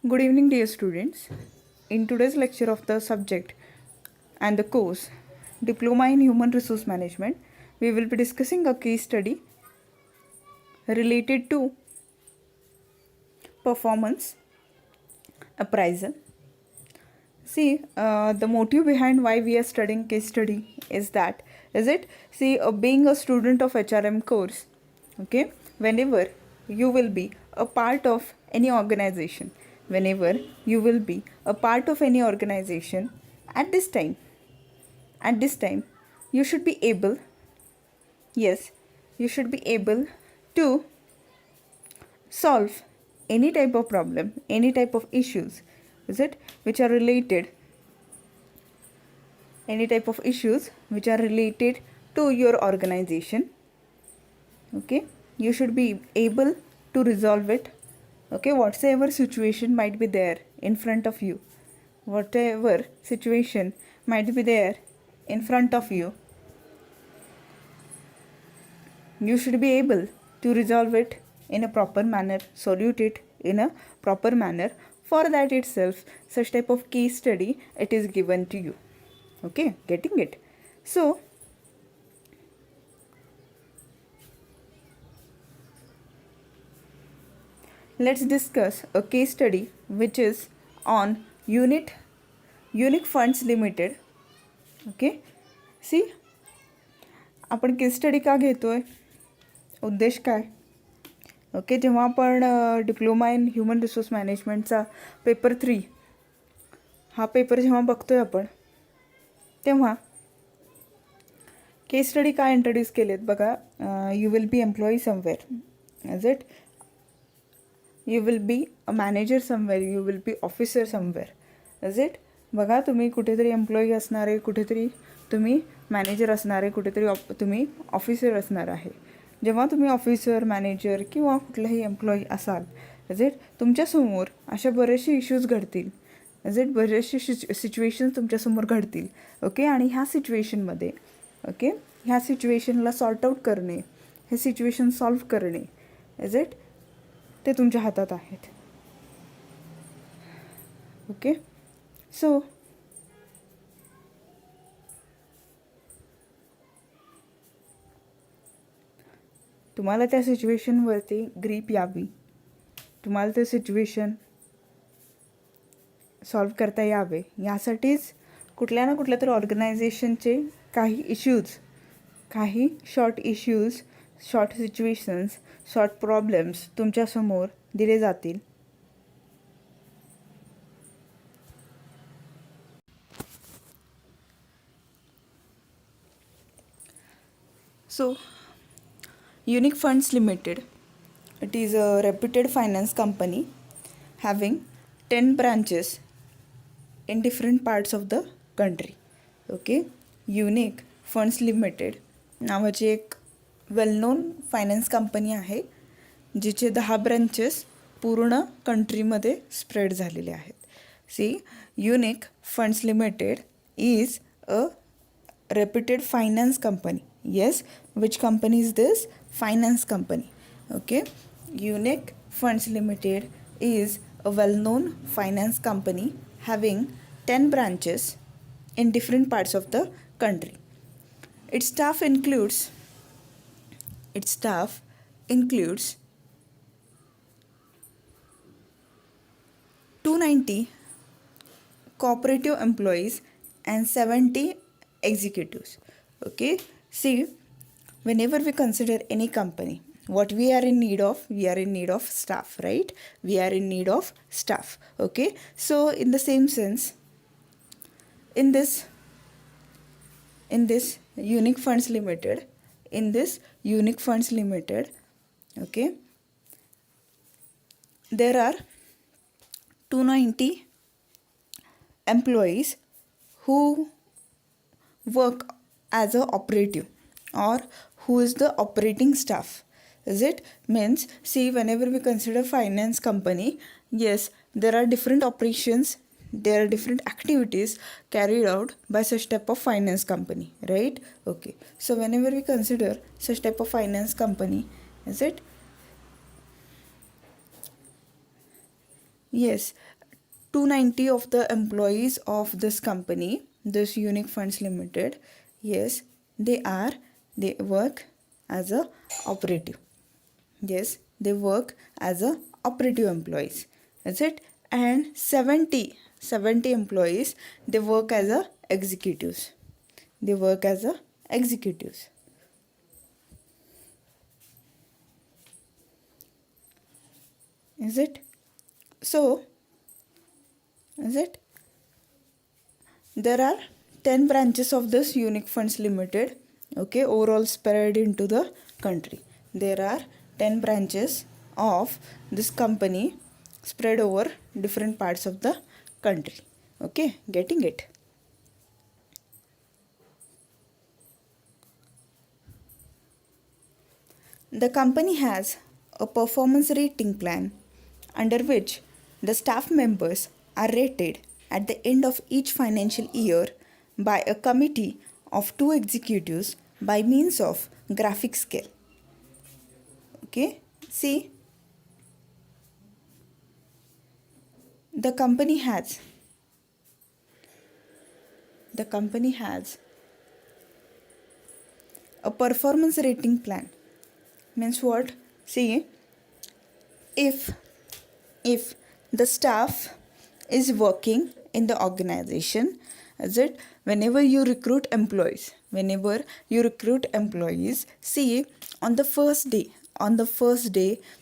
Good evening, dear students. In today's lecture of the subject and the course Diploma in Human Resource Management, we will be discussing a case study related to performance appraisal. See, the motive behind why we are studying case study is that, is it? See, being a student of HRM course, okay, whenever you will be a part of any organization, whenever you will be a part of any organization, at this time, you should be able, yes, you should be able to solve any type of problem, any type of issues, is it, which are related, any type of issues which are related to your organization. Okay, you should be able to resolve it. Okay, whatsoever situation might be there in front of you, whatever situation might be there in front of you, you should be able to resolve it in a proper manner, solve it in a proper manner. For that itself, such type of case study it is given to you. Okay, getting it? So let's discuss a case study which is on Unique Funds Limited. Okay, see, आपण case study का घेतोय, उद्देश काय? Okay, जेव्हा आपण diploma in human resource मॅनेजमेंटचा paper 3 हा paper जेव्हा बघतोय आपण, तेव्हा केस स्टडी काय इंट्रोड्यूस केलेत बघा. You will be employee somewhere, is it, you will be a manager somewhere, you will be officer somewhere, is it. बघा, तुम्ही कुठेतरी एम्प्लॉई असणार आहे, कुठेतरी तुम्ही मॅनेजर असणार आहे, कुठेतरी तुम्ही ऑफिसर असणार आहे. जेव्हा तुम्ही ऑफिसर, मॅनेजर किंवा कुठलाही एम्प्लॉई असाल, इज इट, तुमच्यासमोर अशा बरेचसे इश्यूज घडतील, इज इट, बरेचसे सिच्युएशन्स तुमच्यासमोर घडतील. ओके, आणि ह्या सिच्युएशनमध्ये, ओके, ह्या सिच्युएशनला सॉर्ट आऊट करणे, हे सिच्युएशन सॉल्व्ह करणे, इज इट, ते तुमच्या हातात आहेत. ओके, सो तुम्हाला त्या सिच्युएशनवरती ग्रीप यावी, तुम्हाला ते सिच्युएशन सॉल्व्ह करता यावे, यासाठीच कुठल्या ना कुठल्या तर ऑर्गनायझेशनचे काही इश्यूज, काही short issues, short situations, short problems तुमच्यासमोर दिले जातील. सो Unique Funds Limited, it is a reputed finance company having 10 branches in different parts of the country. Okay, Unique Funds Limited नावाची एक वेल नोन फायनान्स कंपनी आहे, जिचे 10 branches पूर्ण कंट्रीमध्ये spread झालेले आहेत. सी, Unique Funds Limited is a reputed finance company. Yes, which company is this? Finance company. Okay, Unique Funds Limited is a well-known finance company having 10 branches in different parts of the country. Its staff includes 290 cooperative employees and 70 executives. Okay, see, whenever we consider any company, what we are in need of, we are in need of staff, right? We are in need of staff. Okay, so in the same sense, in this Unique Funds Limited, okay, there are 290 employees who work as a operative, or who is the operating staff, is it, means, see, whenever we consider finance company, yes, there are different operations, there are different activities carried out by such type of finance company, right? Okay, so whenever we consider such type of finance company, is it, yes, 290 of the employees of this company, this Unique Funds Limited, yes, they work as a operative. Yes, they work as a operative employees. Is it? And 70 employees, they work as a executives. They work as a executives. Is it? So, is it? There are 10 branches of this Unique Funds Limited, okay, overall spread into the country. There are 10 branches of this company spread over different parts of the country. Okay, getting it? The company has a performance rating plan under which the staff members are rated at the end of each financial year by a committee of 2 executives by means of graphic scale. Okay, see, the company has a performance rating plan. Means what? See, if the staff is working in the organization, is it, whenever you recruit employees, see, on the first day,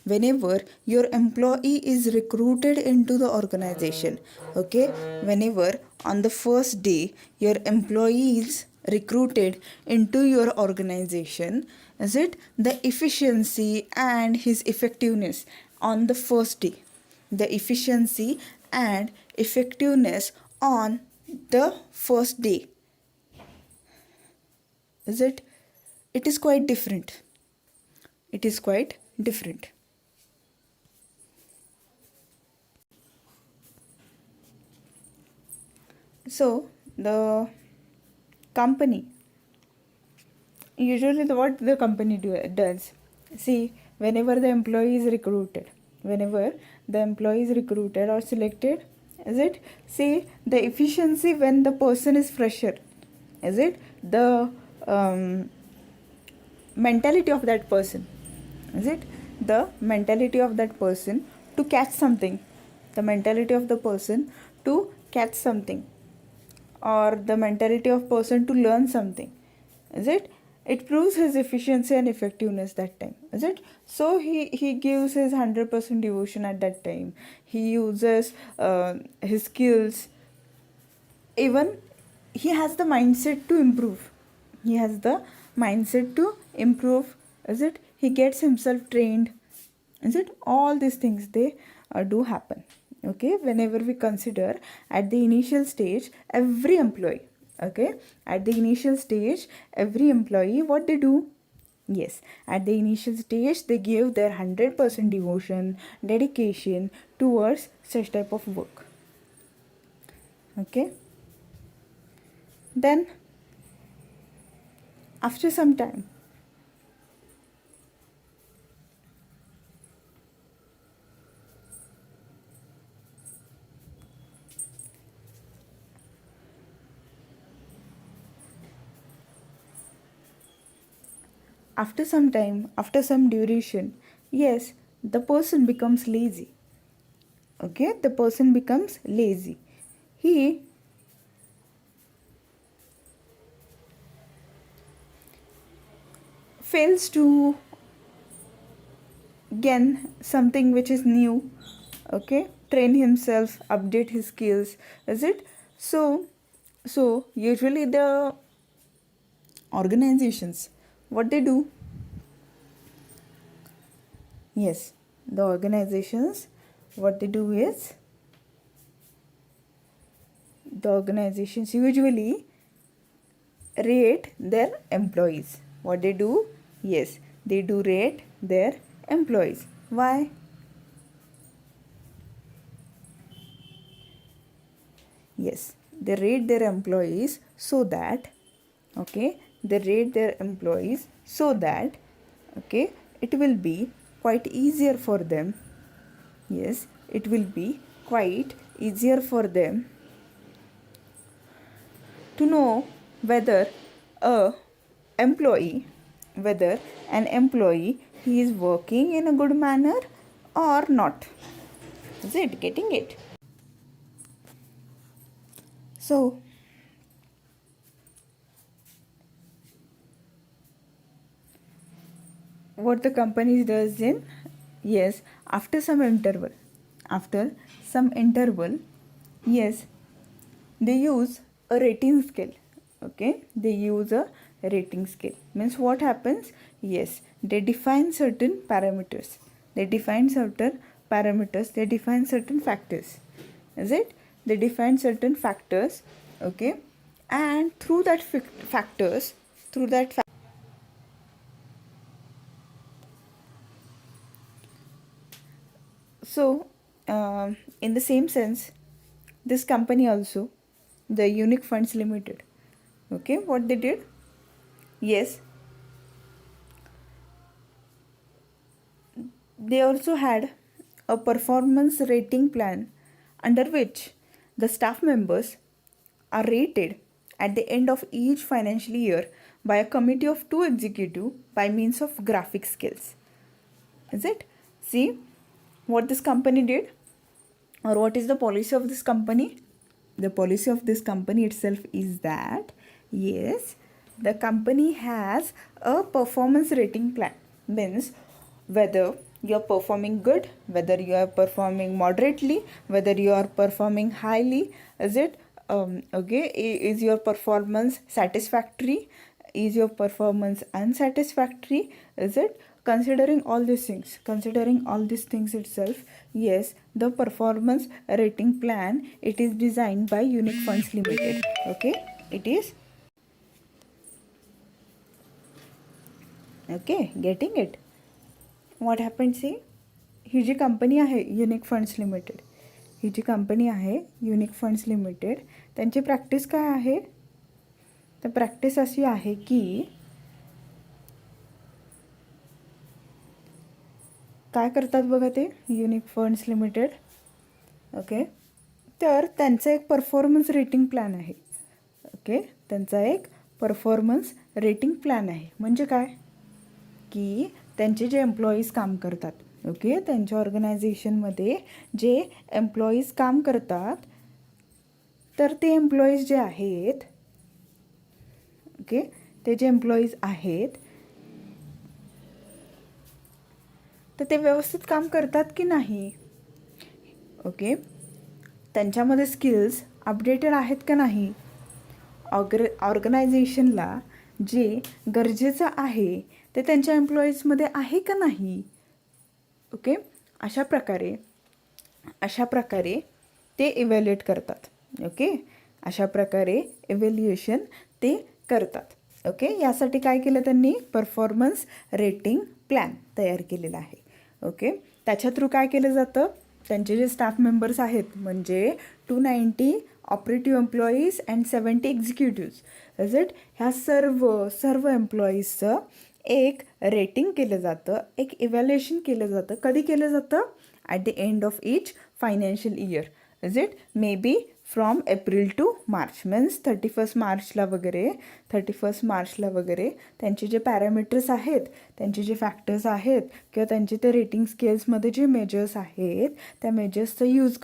whenever your employee is recruited into the organization, okay, whenever on the first day your employee is recruited into your organization, is it, the efficiency and his effectiveness on the first day, the efficiency and effectiveness on the first day, is it, it is quite different. So the company, usually what the company does, see, whenever the employee is recruited or selected, is it, see, the efficiency when the person is fresher, is it, the mentality of that person, is it, the mentality of that person to catch something, or the mentality of person to learn something, is it, it proves his efficiency and effectiveness that time, is it. So he gives his 100% devotion at that time. He uses his skills. Even he has the mindset to improve. Is it, he gets himself trained, is it, all these things, they do happen. Okay, whenever we consider at the initial stage every employee, what they do, yes, at the initial stage they give their 100% devotion, dedication towards such type of work. Okay, then after some time, after some duration, yes, the person becomes lazy. Okay, the person becomes lazy. He fails to gain something which is new. Okay, train himself, update his skills, is it. So usually the organizations, what they do, yes, the organizations, what they do is, the organizations usually rate their employees. What they do, yes, they do rate their employees. Why? Yes, they rate their employees so that, okay, okay, it will be quite easier for them. Yes, it will be quite easier for them to know whether a employee whether an employee he is working in a good manner or not. Is it getting it? So what the company does in, yes, after some interval, yes, they use a rating scale. Okay, they use a rating scale. Means what happens? Yes, they define certain parameters. They define certain factors. Is it? They define certain factors. Okay, and through that factors, so in the same sense, this company also, the Unique Funds Limited, okay, what they did? Yes, they also had a performance rating plan under which the staff members are rated at the end of each financial year by a committee of 2 executives by means of graphic skills. Is it? See what this company did, or what is the policy of this company? The policy of this company itself is that, yes, the company has a performance rating plan. Means whether you are performing good, whether you are performing moderately, whether you are performing highly. Is it okay? Is your performance satisfactory? Is your performance unsatisfactory? Is it? Considering all these things itself, yes, the performance rating plan, it is designed by Unique Funds Limited. Okay, it is. Okay, getting it? What happened? See, ही जी company आहे unique funds limited, ही जी company आहे unique funds limited, त्यांची practice काय आहे? तर प्रॅक्टिस अशी आहे की काय करतात बघा ते युनिक फंड्स लिमिटेड. ओके, तर त्यांचं एक परफॉर्मन्स रेटिंग प्लॅन आहे. ओके, त्यांचा एक परफॉर्मन्स रेटिंग प्लॅन आहे. म्हणजे काय की त्यांचे जे एम्प्लॉईज काम करतात, ओके, त्यांच्या ऑर्गनायझेशनमध्ये जे एम्प्लॉईज काम करतात, तर ते एम्प्लॉईज जे आहेत, ओके, ते जे एम्प्लॉईज आहेत तर ते व्यवस्थित काम करतात की नाही. ओके, त्यांच्यामध्ये स्किल्स अपडेटेड आहेत का नाही, ऑर्गनायझेशनला जे गरजेचं आहे ते त्यांच्या एम्प्लॉईजमध्ये आहे का नाही. ओके, अशा प्रकारे ते इव्हॅल्युएट करतात. ओके, अशा प्रकारे इव्हॅल्युएशन ते करतात. ओके, यासाठी काय केलं त्यांनी? परफॉर्मन्स रेटिंग प्लॅन तयार केलेला आहे. ओके, त्याच्या थ्रू काय केलं जातं? त्यांचे जे स्टाफ मेंबर्स आहेत, म्हणजे 290 operative employees and 70 executives. Is it? ह्या सर्व एम्प्लॉईजचं एक रेटिंग केलं जातं, एक इव्हॅल्युएशन केलं जातं. कधी केलं जातं? At the end of each financial year. Is it? May be from April to March. Means 31 मार्चला वगैरे त्यांचे जे पॅरामीटर्स आहेत, त्यांचे जे फॅक्टर्स आहेत, किंवा त्यांचे ते रेटिंग स्केल्समध्ये जे मेजर्स आहेत, त्या मेजर्सचा यूज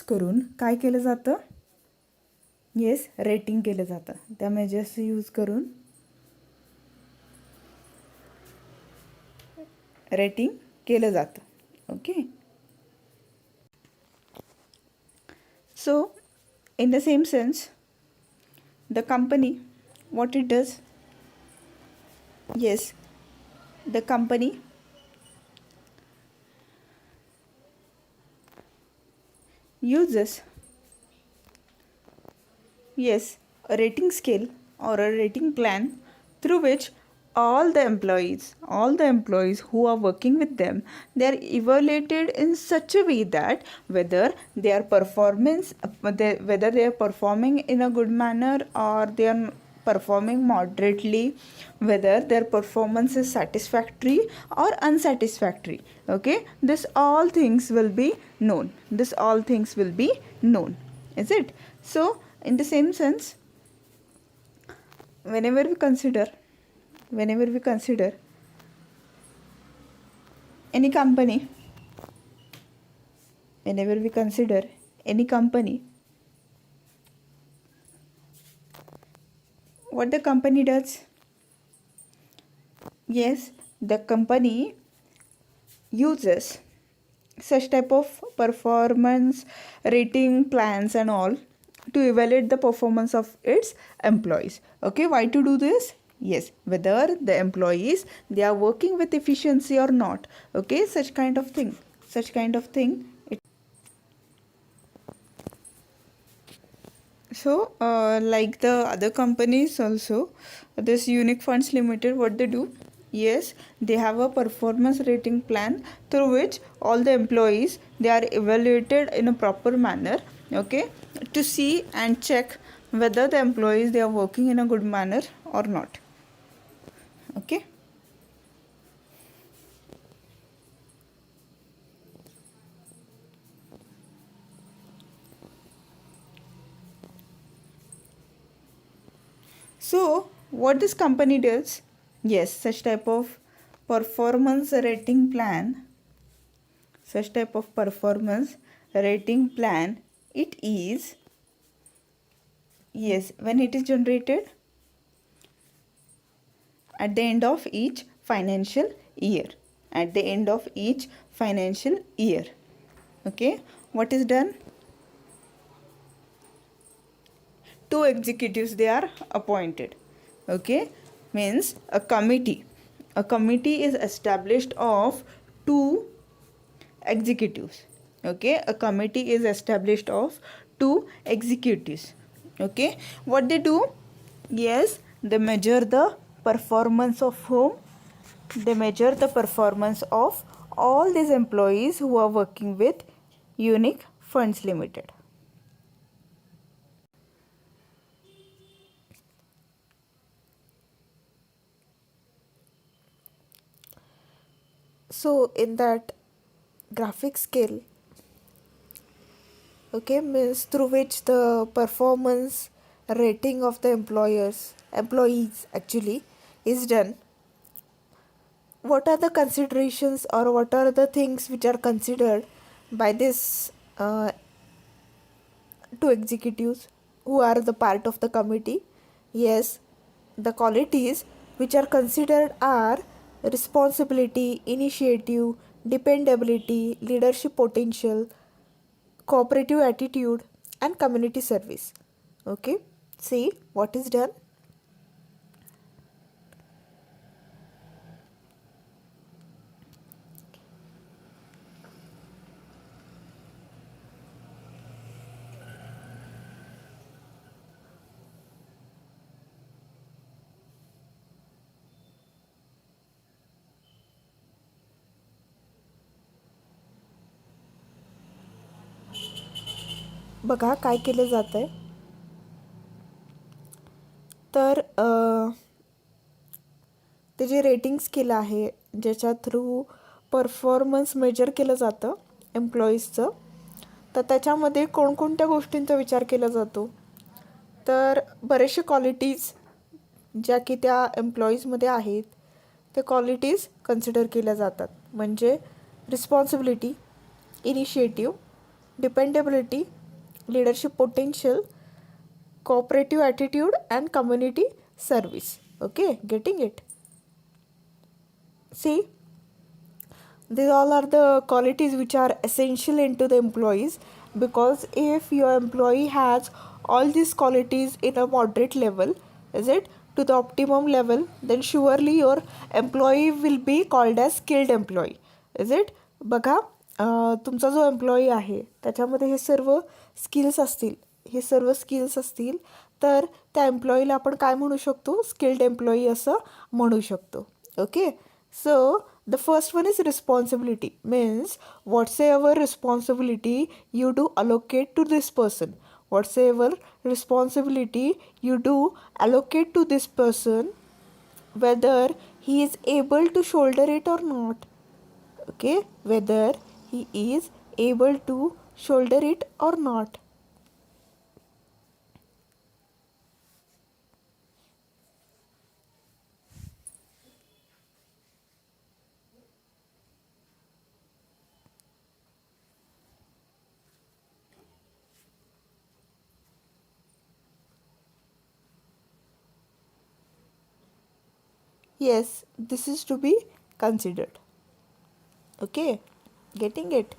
करून काय केलं जातं? येस, रेटिंग केलं जातं. त्या मेजर्सचा यूज करून रेटिंग केलं जातं. Okay, so in the same sense, the company, what it does? Yes, the company uses, yes, a rating scale or a rating plan through which all the employees who are working with them, they are evaluated in such a way that whether they are performing in a good manner or they are performing moderately, whether their performance is satisfactory or unsatisfactory. Okay, this all things will be known. This all things will be known. Is it? So in the same sense, whenever we consider any company, what the company does? Yes, the company uses such type of performance rating plans and all to evaluate the performance of its employees. Okay, why to do this? Yes, whether the employees, they are working with efficiency or not. Okay, such kind of thing. So like the other companies also, this Unique Funds Limited, what they do? Yes, they have a performance rating plan through which all the employees, they are evaluated in a proper manner. Okay, to see and check whether the employees, they are working in a good manner or not. Okay. So what this company does? Yes, such type of performance rating plan, it is, yes, when it is generated at the end of each financial year. Okay, what is done? Two executives, they are appointed. Okay, means a committee is established of two executives. Okay, a committee is established of two executives. Okay, what they do? Yes, they measure the performance of whom? They measure the performance of all these employees who are working with Unique Funds Limited. So in that graphic scale, okay, means through which the performance rating of the employees actually is done, what are the considerations or what are the things which are considered by this two executives who are the part of the committee? Yes, the qualities which are considered are responsibility, initiative, dependability, leadership potential, cooperative attitude, and community service. Okay, see what is done. बघा काय केले जात आहे. तर ते जे rating scale आहे ज्याच्या through performance major केलं जातं एम्प्लॉईजचं, तर त्याच्यामध्ये कोणकोणत्या गोष्टींचा विचार केला जातो? तर बरेचसे क्वालिटीज ज्या की त्या एम्प्लॉईजमध्ये आहेत ते क्वालिटीज कन्सिडर केल्या जातात. म्हणजे responsibility, initiative, dependability, leadership potential, cooperative attitude, and community service. Okay, getting it? See, these all are the qualities which are essential into the employees, because if your employee has all these qualities in a moderate level, is it, to the optimum level, then surely your employee will be called as skilled employee. Is it? बघा, तुमचा जो employee आहे त्याच्यामध्ये हे सर्व skills असतील तर त्या एम्प्लॉईला आपण काय म्हणू शकतो? स्किल्ड एम्प्लॉई असं म्हणू शकतो. Okay, so the first one is responsibility. Means whatsoever responsibility you do allocate to this person, whatsoever responsibility you do allocate to this person, whether he is able to shoulder it or not. Okay, whether he is able to shoulder it or not. Yes, this is to be considered. Okay, getting it?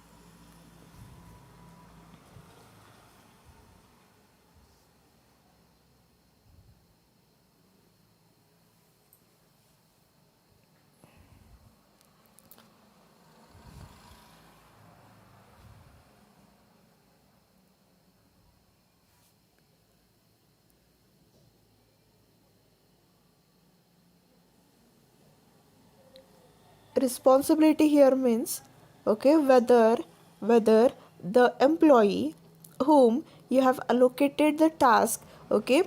Responsibility here means, okay, whether the employee whom you have allocated the task, okay,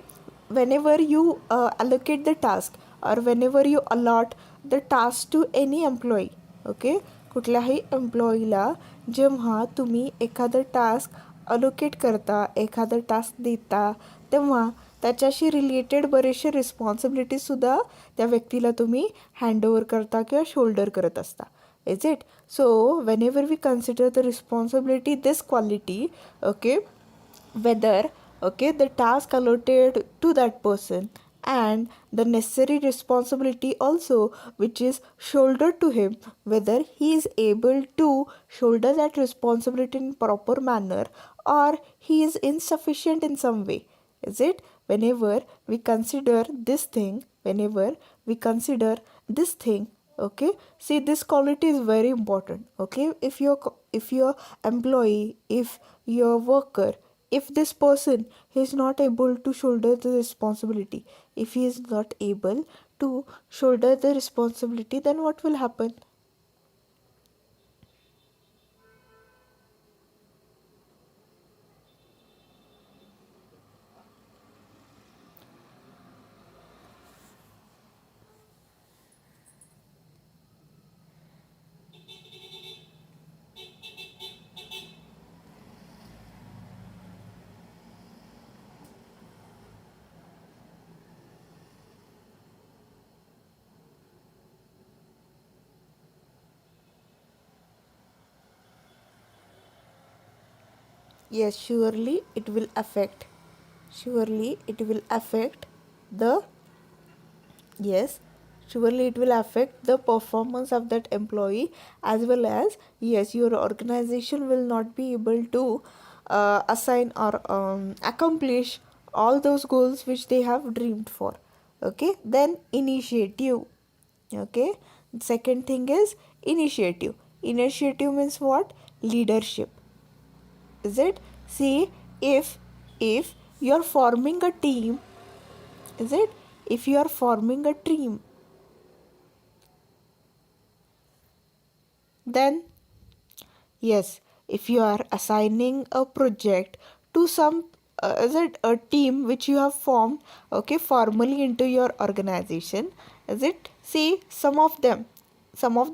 whenever you allocate the task or whenever you allot the task to any employee, okay, कुठल्याही एम्प्लॉईला जेव्हा तुम्ही एखादं task allocate करता, एखादं task देता, तेव्हा त्याच्याशी related बरेचसे रिस्पॉन्सिबिलिटीजसुद्धा त्या व्यक्तीला तुम्ही हँडओव्हर करता किंवा शोल्डर करत असता. Is it? So whenever we consider the responsibility this quality, okay, whether, okay, the task allotted to that person and the necessary responsibility also which is shouldered to him, whether he is able to shoulder that responsibility in proper manner or he is insufficient in some way. Is it? Whenever we consider this thing, okay, see, this quality is very important. Okay, if your employee, if your worker, if this person is not able to shoulder the responsibility, if he is not able to shoulder the responsibility, then what will happen? Yes, surely it will affect the, yes, surely it will affect the performance of that employee, as well as, yes, your organization will not be able to assign or accomplish all those goals which they have dreamed for. Okay, then initiative. Okay, second thing is initiative means what? Leadership. Is it? See, if you are forming a team, is it? If you are forming a team, then yes, if you are assigning a project to some, is it a team which you have formed, okay, formally into your organization, is it? See, some of the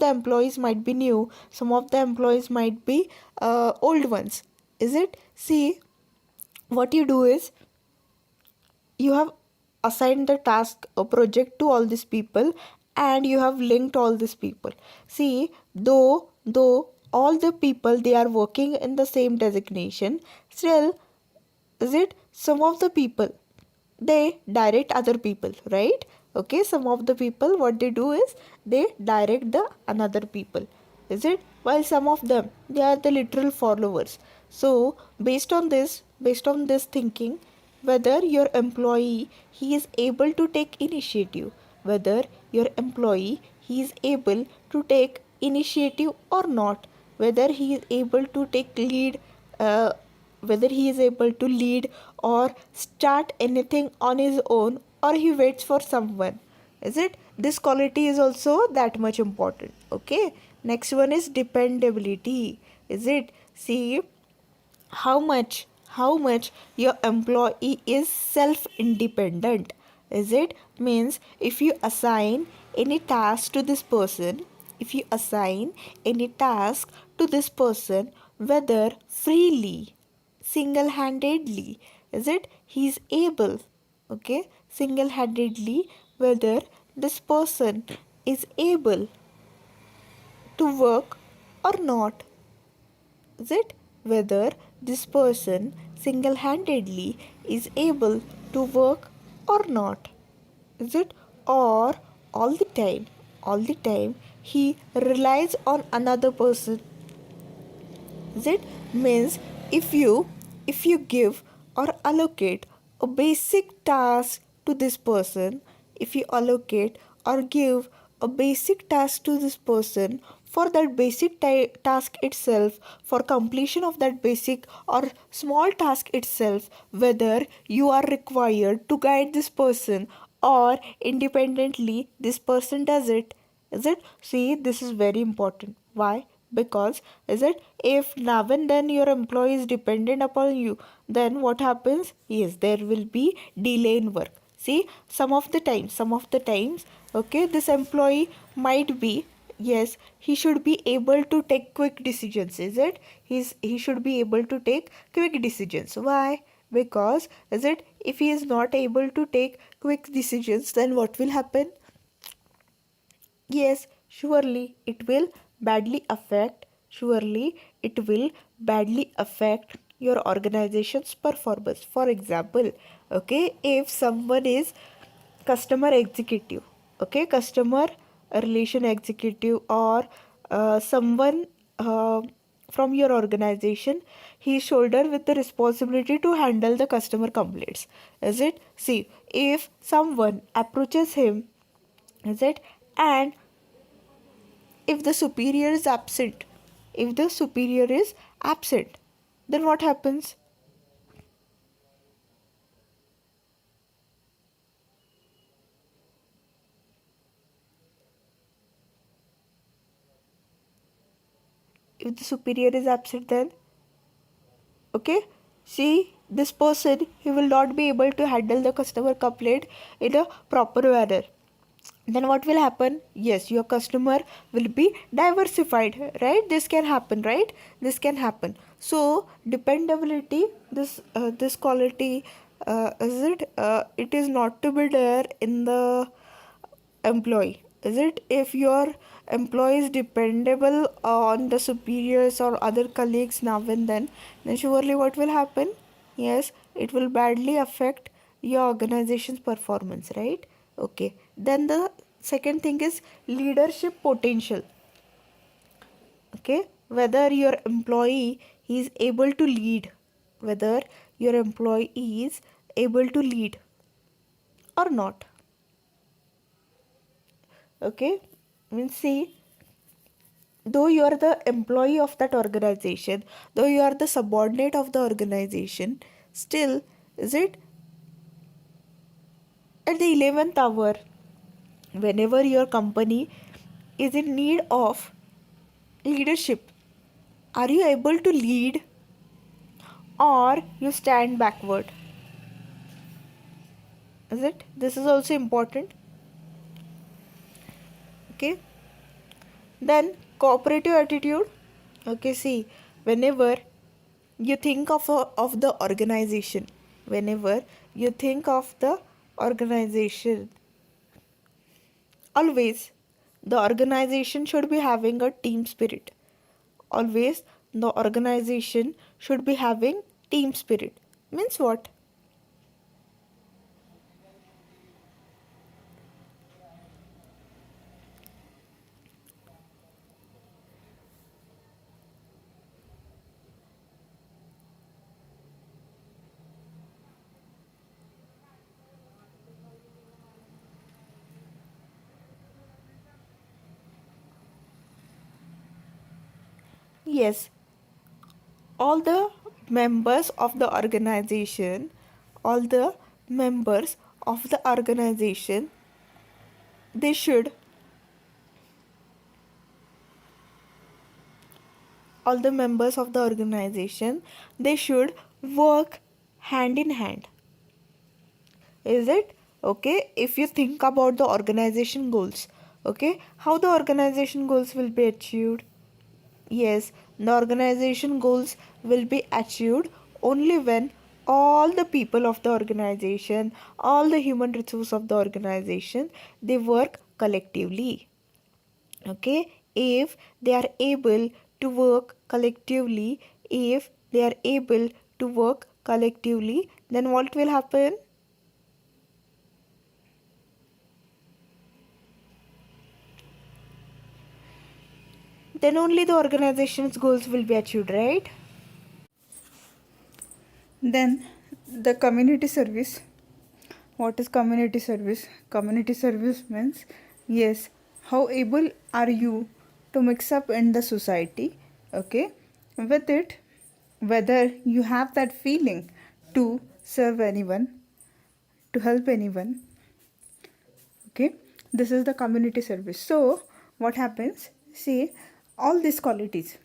employees might be new, some of the employees might be old ones. Is it? See, what you do is you have assigned the task a project to all these people and you have linked all these people. See, though all the people they are working in the same designation, still, is it, some of the people they direct other people, right? Okay, some of the people what they do is they direct the another people. Is it? While some of them they are the literal followers. So based on this thinking, whether your employee he is able to take initiative, whether your employee he is able to take initiative or not, whether he is able to take lead, uh, whether he is able to lead or start anything on his own, or he waits for someone. Is it? This quality is also that much important. Okay, next one is dependability. Is it? See, how much how much your employee is self-independent. Is it? Means if you assign any task to this person, if you assign any task to this person, whether freely, single-handedly, is it? He's able, okay, single-handedly, whether this person is able to work or not. Is it? Whether this person single handedly is able to work or not. Is it? Or all the time he relies on another person. Is it? Means if you give or allocate a basic task to this person, if you allocate or give a basic task to this person, for that basic task itself, for completion of that basic or small task itself, whether you are required to guide this person or independently this person does it. Is it? See, this is very important. Why? Because, is it, if now and then your employee is dependent upon you, then what happens? Yes, there will be delay in work. See, some of the times, okay, this employee might be, yes, he should be able to take quick decisions. Is it? He should be able to take quick decisions. Why? Because, is it, if he is not able to take quick decisions, then what will happen? Yes, surely it will badly affect your organization's performance. For example, okay, if someone is customer executive, okay, customer relation executive, or someone from your organization, he is shoulder with the responsibility to handle the customer complaints. Is it? See, if someone approaches him, is it, and if the superior is absent, if the superior is absent, then what happens? If the superior is absent, then, okay, see, this person, he will not be able to handle the customer complaint in a proper manner. Then what will happen? Yes, your customer will be diversified, right? This can happen, right? This can happen. So dependability, this quality, it is not to be there in the employee. Is it? If your employee is dependable on the superiors or other colleagues now and then surely what will happen? Yes, it will badly affect your organization's performance, right? Okay, then the second thing is leadership potential. Okay, whether your employee is able to lead, whether your employee is able to lead or not. Okay, means, see, though you are the employee of that organization, though you are the subordinate of the organization, still, is it, at the 11th hour, whenever your company is in need of leadership, are you able to lead or you stand backward? Is it? This is also important. Okay, then cooperative attitude. Okay, see, whenever you think of the organization, whenever you think of the organization, always the organization should be having a team spirit. Always the organization should be having team spirit. Means what? Yes, all the members of the organization, all the members of the organization, they should, all the members of the organization, they should work hand in hand. Is it? Okay, if you think about the organization goals, okay, how the organization goals will be achieved? Yes, the organization goals will be achieved only when all the people of the organization, all the human resource of the organization, they work collectively. Okay, if they are able to work collectively, if they are able to work collectively, then what will happen? Then only the organization's goals will be achieved, right? Then the community service. What is community service? Community service means, yes, how able are you to mix up in the society, okay, with it, whether you have that feeling to serve anyone, to help anyone, okay. This is the community service. So what happens? See, all these qualities,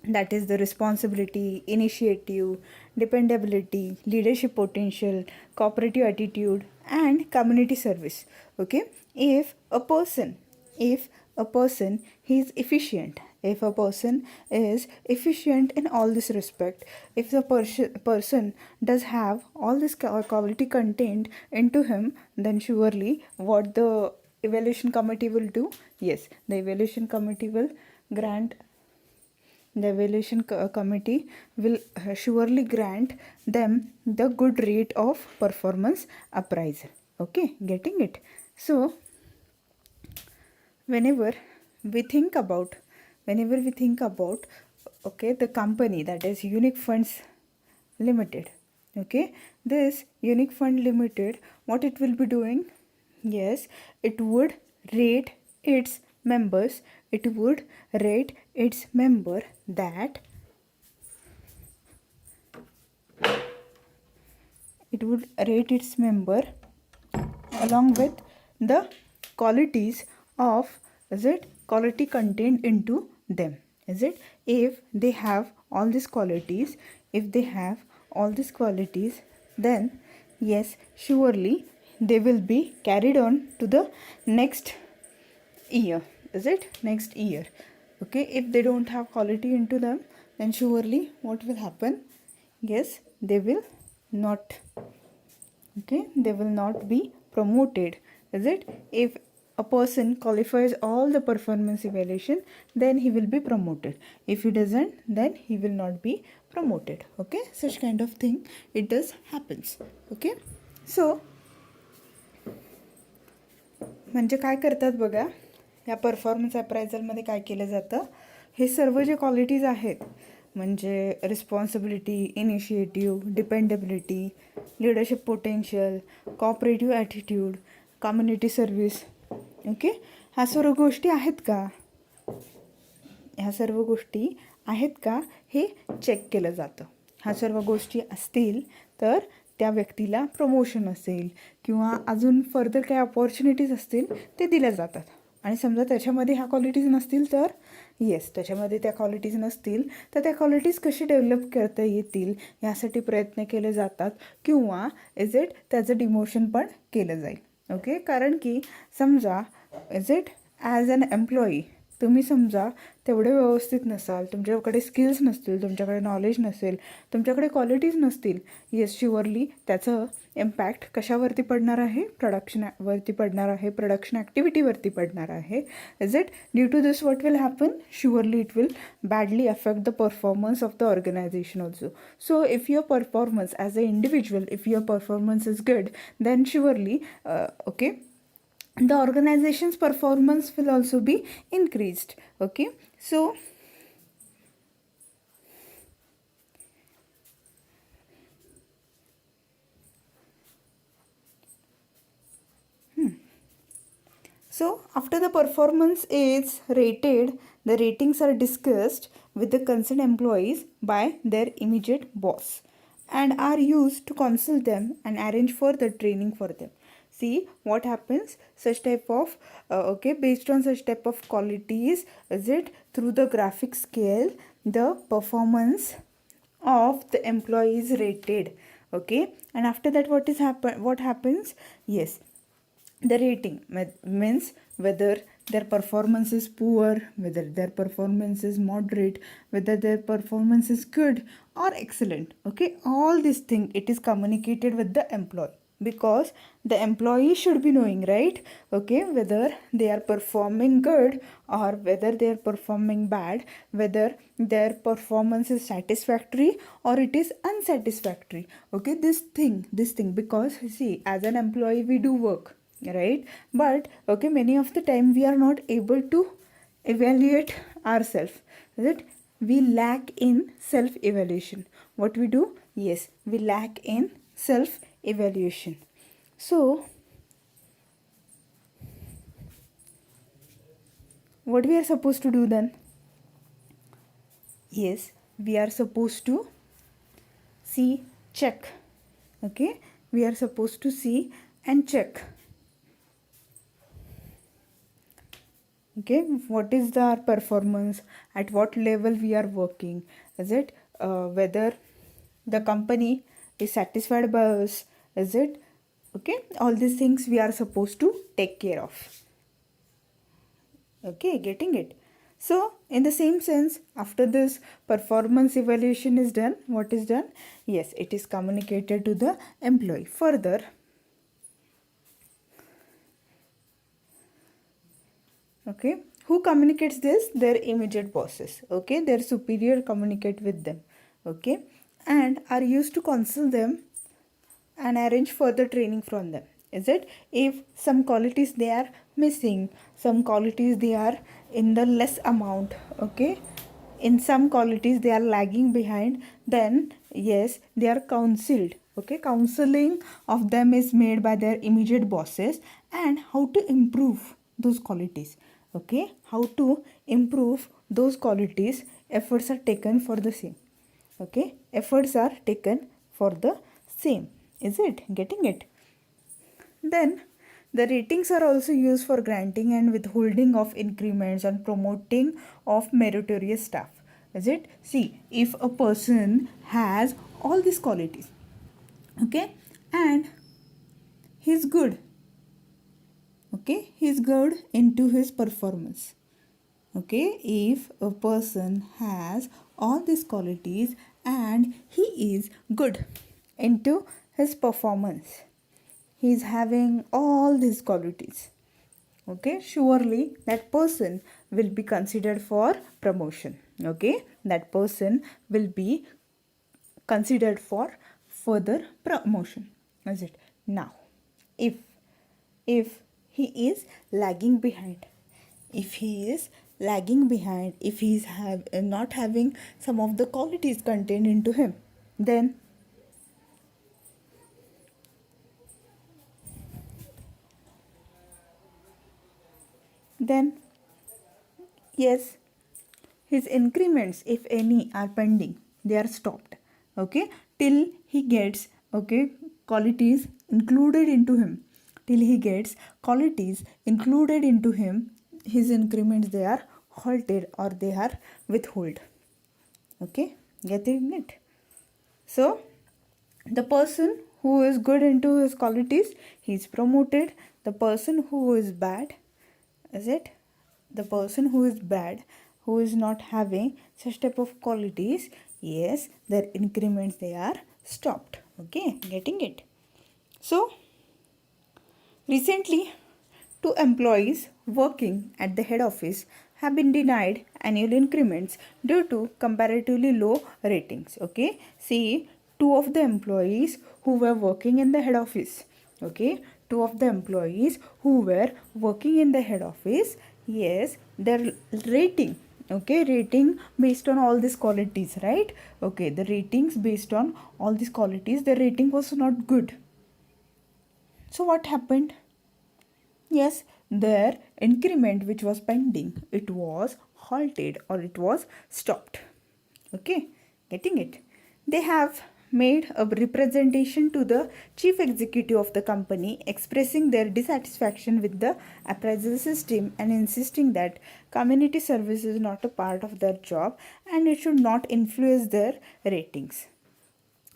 that is the responsibility, initiative, dependability, leadership potential, cooperative attitude, and community service. Okay, if a person he is efficient, if a person is efficient in all this respect, if the person does have all this quality contained into him, then surely what the evaluation committee will do? Yes, the evaluation committee will grant, the evaluation committee will surely grant them the good rate of performance appraisal. Okay, getting it? So whenever we think about, okay, the company, that is Unique Funds Limited, okay, this Unique Fund Limited, what it will be doing? Yes, it would rate its members, it would rate its member that it would rate its member along with the qualities of, is it, quality contained into them. Is it? If they have all these qualities, if they have all these qualities, then yes, surely they will be carried on to the next year. Is it? Next year. Okay, if they don't have quality into them, then surely what will happen? Yes, they will not, okay, they will not be promoted. Is it? If a person qualifies all the performance evaluation, then he will be promoted. If he doesn't, then he will not be promoted. Okay, such kind of thing it does happens. Okay, so म्हणजे काय करतात बघा, या performance अप्रायझलमध्ये काय केलं जातं, हे सर्व जे qualities आहेत, म्हणजे responsibility, initiative, dependability, leadership potential, cooperative attitude, community service, okay, ह्या सर्व गोष्टी आहेत का, ह्या सर्व गोष्टी आहेत का, हे चेक केलं जातं. ह्या सर्व गोष्टी असतील तर त्या व्यक्तीला प्रमोशन असेल किंवा अजून फर्दर काही अपॉर्च्युनिटीज असतील ते दिल्या जातात. आणि समजा त्याच्यामध्ये ह्या क्वालिटीज नसतील तर येस, त्याच्यामध्ये त्या क्वालिटीज नसतील तर त्या क्वालिटीज कशी डेव्हलप करता येतील यासाठी प्रयत्न केले जातात किंवा इज इट त्याचं डिमोशन पण केलं जाईल. ओके, कारण की समजा is it as an employee तुम्ही समजा तेवढे व्यवस्थित नसाल, तुमच्याकडे स्किल्स नसतील, तुमच्याकडे नॉलेज नसेल, तुमच्याकडे क्वालिटीज नसतील, येस शुअरली त्याचं इम्पॅक्ट कशावरती पडणार आहे? प्रोडक्शनवरती पडणार आहे, प्रोडक्शन ॲक्टिव्हिटीवरती पडणार आहे. Is it? Due to this what will happen? Surely it will badly affect the performance of the organization also. So if your performance as a individual, if your performance is good, then surely okay, the organization's performance will also be increased. Okay, so after the performance is rated, the ratings are discussed with the concerned employees by their immediate boss and are used to consult them and arrange for the training for them. See what happens, such type of okay, based on such type of qualities, is it, through the graphic scale the performance of the employee is rated. Okay, and after that what happens? Yes, the rating means whether their performance is poor, whether their performance is moderate, whether their performance is good or excellent. Okay, all these things it is communicated with the employee, because the employee should be knowing, right? Okay, whether they are performing good or whether they are performing bad, whether their performance is satisfactory or it is unsatisfactory. Okay, this thing because see, as an employee we do work, right? But okay, many of the time we are not able to evaluate ourselves, right? We lack in self evaluation. What we do? Yes, we lack in self evaluation. So what we are supposed to do then? Yes, we are supposed to see, check. Okay, we are supposed to see and check. Okay, what is our performance, at what level we are working, is it whether the company is satisfied by us, is it? Okay, all these things we are supposed to take care of. Okay, getting it? So in the same sense, after this performance evaluation is done, what is done? Yes, it is communicated to the employee. Further, okay, who communicates this? Their immediate bosses. Okay, their superior communicate with them. Okay, and are used to counsel them and arrange further training from them, is it? If some qualities they are missing, some qualities they are in the less amount, okay, in some qualities they are lagging behind, then yes, they are counseled. Okay, counseling of them is made by their immediate bosses, and how to improve those qualities. Okay, how to improve those qualities, efforts are taken for the same. Okay, efforts are taken for the same, is it? Getting it? Then the ratings are also used for granting and withholding of increments and promoting of meritorious staff, is it? See, if a person has all these qualities, okay, and he's good, okay, he's good into his performance. Okay, if a person has all these qualities and he is good into his performance, he is having all these qualities, okay, surely that person will be considered for promotion. Okay, that person will be considered for further promotion, is it? Now if he is lagging behind, if he is lagging behind, if he is not having some of the qualities contained into him, then then yes, his increments, if any, are pending, they are stopped. Okay, till he gets, okay, qualities included into him, till he gets qualities included into him, his increments they are halted or they are withheld. Okay, getting it? So the person who is good into his qualities, he is promoted. The person who is bad, is it? The person who is bad, who is not having such type of qualities, yes, their increments they are stopped. Okay, getting it? So recently, two employees working at the head office have been denied annual increments due to comparatively low ratings. Okay, see, two of the employees who were working in the head office, okay, two of the employees who were working in the head office, yes, their rating, okay, rating based on all these qualities, right? Okay, the ratings based on all these qualities, the rating was not good. So what happened? Yes, their increment which was pending, it was halted or it was stopped. Okay, getting it? They have made a representation to the chief executive of the company expressing their dissatisfaction with the appraisal system and insisting that community service is not a part of their job and it should not influence their ratings.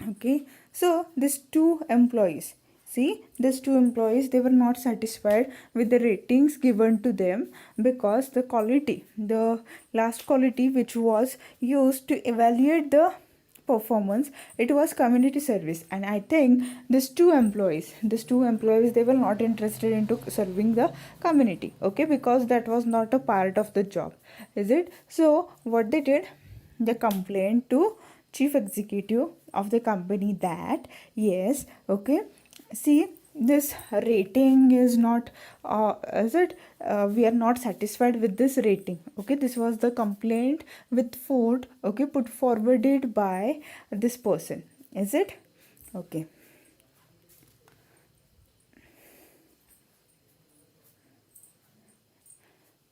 Okay, so these two employees, they were not satisfied with the ratings given to them because the last quality which was used to evaluate the performance, it was community service. And I think these two employees they were not interested into serving the community, okay, because that was not a part of the job, is it? So what they did, they complained to chief executive of the company that yes, okay, see, this rating is not is it we are not satisfied with this rating, okay. This was the complaint with Ford, okay, put forwarded by this person, is it? Okay.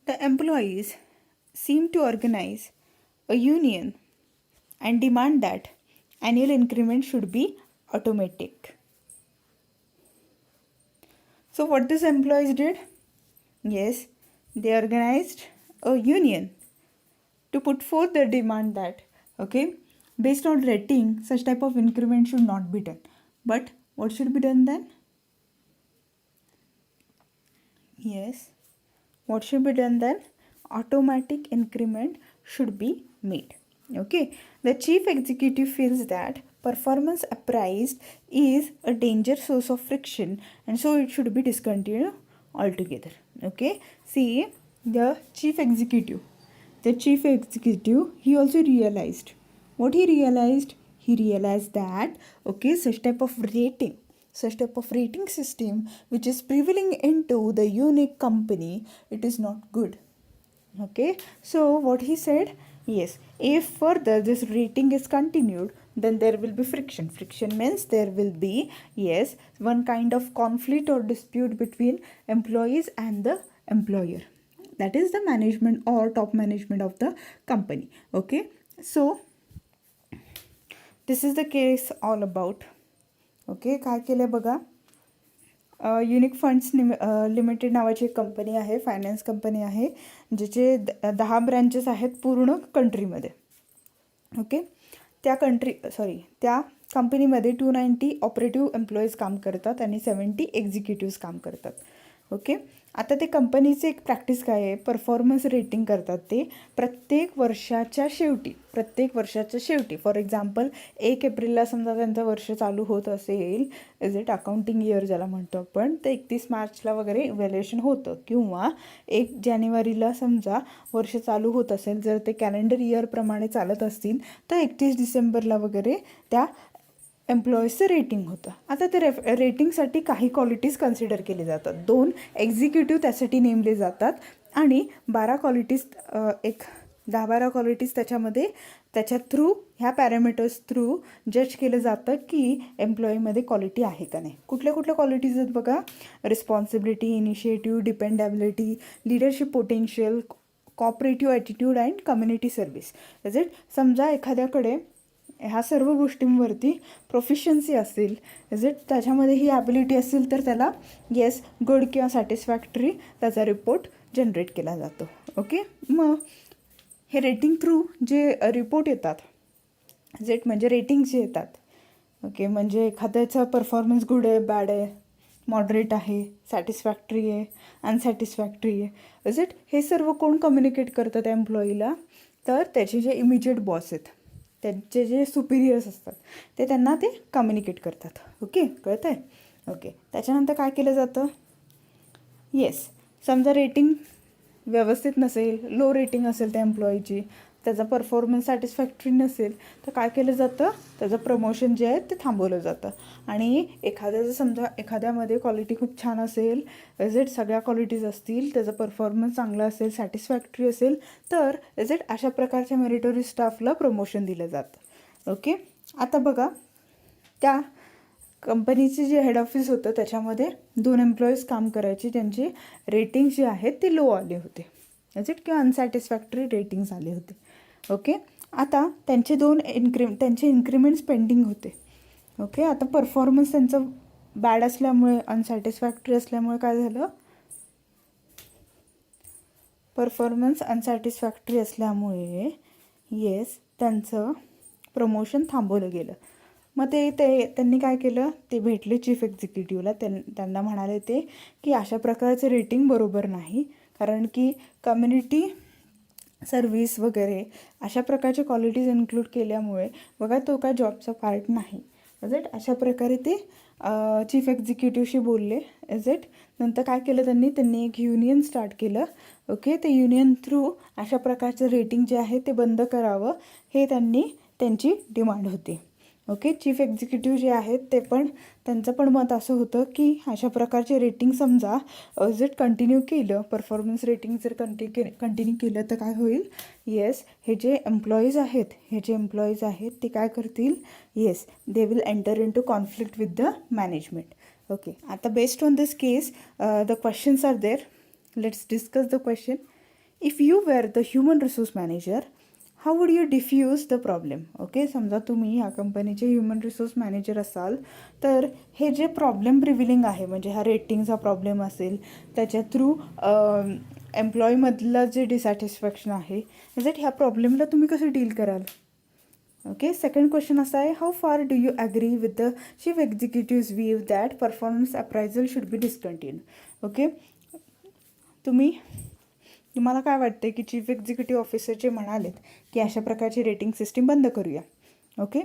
The employees seem to organize a union and demand that annual increment should be automatic. So what these employees did? Yes, they organized a union to put forth the demand that, okay, based on rating, such type of increment should not be done. But what should be done then? Yes, what should be done then? Automatic increment should be made. Okay, the chief executive feels that performance appraised is a danger source of friction and so it should be discontinued altogether. Okay, see, the chief executive he also realized what he realized that okay, such type of rating system which is prevailing into the unique company, it is not good. Okay, so what he said, yes, if further this rating is continued, then there will be friction means there will be, yes, one kind of conflict or dispute between employees and the employer, that is the management or top management of the company. Okay, so this is the case all about. Okay, काय केलं बघा, unique funds limited नावाची एक company आहे, finance company आहे, जिचे 10 branches आहेत पूर्ण कंट्रीमध्ये. ओके, त्या कंपनीमध्ये 290 ऑपरेटिव्ह एम्प्लॉईज काम करतात आणि 70 एक्झिक्युटिव्स काम करतात. ओके, आता ते कंपनीचे एक प्रॅक्टिस काय आहे, परफॉर्मन्स रेटिंग करतात ते प्रत्येक वर्षाच्या शेवटी. फॉर एक्झाम्पल 1 एप्रिलला समजा त्यांचं वर्ष चालू होत असेल, इज इट अकाउंटिंग इयर ज्याला म्हणतो आपण, तर 31 मार्चला वगैरे इव्हॅल्युएशन होतं, किंवा 1 जानेवारीला समजा वर्ष चालू होत असेल, जर ते कॅलेंडर इयरप्रमाणे चालत असतील तर 31 डिसेंबरला वगैरे त्या एम्प्लॉईजचं रेटिंग होतं. आता ते रेटिंगसाठी काही क्वालिटीज कन्सिडर केले जातात. 2 एक्झिक्युटिव्ह त्यासाठी नेमले जातात आणि 12 क्वालिटीज 10-12 क्वालिटीज त्याच्या थ्रू, ह्या पॅरामीटर्स थ्रू जज केलं जातं की एम्प्लॉईमध्ये क्वालिटी आहे का नाही. कुठल्या क्वालिटीज आहेत बघा, responsibility, initiative, dependability, leadership potential, cooperative attitude and community service. Is it, समजा एखाद्याकडे ह्या सर्व गोष्टींवरती प्रोफिशियन्सी असेल, इज इट, त्याच्यामध्ये ही ॲबिलिटी असेल, तर त्याला येस, गुड किंवा सॅटिस्फॅक्टरी त्याचा रिपोर्ट जनरेट केला जातो. ओके, मग हे रेटिंग थ्रू जे रिपोर्ट येतात, इज इट, म्हणजे रेटिंग जे येतात, ओके, म्हणजे एखाद्याचा परफॉर्मन्स गुड आहे, बॅड आहे, मॉडरेट आहे, सॅटिस्फॅक्टरी आहे, अनसॅटिस्फॅक्टरी आहे, इज इट, हे सर्व कोण कम्युनिकेट करतं त्या एम्प्लॉईला, तर त्याचे जे इमिजिएट बॉस आहेत, त्यांचे जे सुपिरियर्स असतात ते त्यांना ते कम्युनिकेट करतात. ओके, कळतं आहे? ओके, त्याच्यानंतर काय केलं जातं, येस, समजा रेटिंग व्यवस्थित नसेल, लो रेटिंग असेल त्या एम्प्लॉईची, त्याचा परफॉर्मन्स सॅटिस्फॅक्टरी नसेल, तर काय केलं जातं, त्याचं प्रमोशन जे आहे ते थांबवलं जातं. आणि एखाद्याचं समजा एखाद्यामध्ये क्वालिटी खूप छान असेल, इज इट, सगळ्या क्वालिटीज असतील, त्याचा परफॉर्मन्स चांगला असेल, सॅटिस्फॅक्टरी असेल, तर इज इट, अशा प्रकारच्या मेरिटोरी स्टाफला प्रमोशन दिलं जातं. ओके, आता बघा, त्या कंपनीचे जे हेड ऑफिस होतं त्याच्यामध्ये 2 एम्प्लॉईज काम करायचे, त्यांचे रेटिंग जे आहेत ते लो आले होते, इज इट, किंवा अनसॅटिस्फॅक्टरी रेटिंग्स आले होते. ओके, आता त्यांचे त्यांचे इन्क्रीमेंट्स पेंडिंग होते. ओके, आता परफॉर्मन्स त्यांचं बॅड असल्यामुळे, अनसॅटिस्फॅक्टरी असल्यामुळे काय झालं, परफॉर्मन्स अनसॅटिस्फॅक्टरी असल्यामुळे येस त्यांचं प्रमोशन थांबवलं गेलं. मग त्यांनी काय केलं, ते भेटले चीफ एक्झिक्युटिव्हला. त्यांना म्हणाले ते की अशा प्रकारचं रेटिंग बरोबर नाही, कारण की कम्युनिटी सर्व्हिस वगैरे अशा प्रकारच्या क्वालिटीज इन्क्लूड केल्यामुळे बघा तो काय जॉबचा पार्ट नाही. इज इट, अशा प्रकारे ते चीफ एक्झिक्युटिव्हशी बोलले. इज इट, नंतर काय केलं त्यांनी एक युनियन स्टार्ट केलं. ओके, ते युनियन थ्रू अशा प्रकारचं रेटिंग जे आहे ते बंद करावं, हे त्यांची डिमांड होती. ओके, चीफ एक्झिक्युटिव्ह जे आहेत त्यांचं पण मत असं होतं की अशा प्रकारचे रेटिंग समजा जर कंटिन्यू केलं, परफॉर्मन्स रेटिंग जर कंटिन्यू केलं तर काय होईल, येस हे जे एम्प्लॉईज आहेत ते काय करतील, yes they will enter into conflict with the management. Okay, आता based on this case the questions are there. Let's discuss the question. If you were the human resource manager, how would you diffuse the problem. Okay, समजा तुम्ही ह्या कंपनीचे human resource manager असाल, तर हे जे problem प्रिव्हिलिंग आहे, म्हणजे हा रेटिंगचा प्रॉब्लेम असेल, त्याच्या थ्रू एम्प्लॉईमधलं जे डिसॅटिस्फॅक्शन आहे, जर ह्या प्रॉब्लेमला तुम्ही कसं डील कराल. ओके, सेकंड क्वेश्चन असा आहे, how far do you agree with the chief executive's view that performance appraisal should be discontinue. Okay, तुम्हाला काय वाटते की चीफ एक्झिक्युटिव्ह ऑफिसर जे म्हणालेत की अशा प्रकारची रेटिंग सिस्टीम बंद करूया, ओके,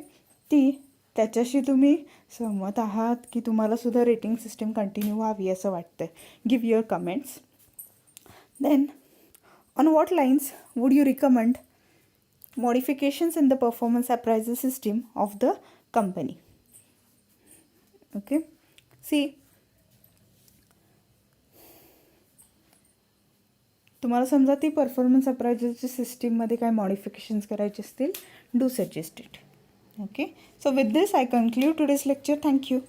त्याच्याशी तुम्ही सहमत आहात की तुम्हाला सुद्धा रेटिंग सिस्टीम कंटिन्यू व्हावी असं वाटतं. Give your comments. Then on what lines would you recommend modifications in the performance appraisal system of the company. Okay, see, तुम्हाला समजा ती परफॉर्मन्स अप्रायझलच्या सिस्टीममध्ये काय मॉडिफिकेशन्स करायचे असतील, do suggest it. Okay, so with this I conclude today's lecture. Thank you.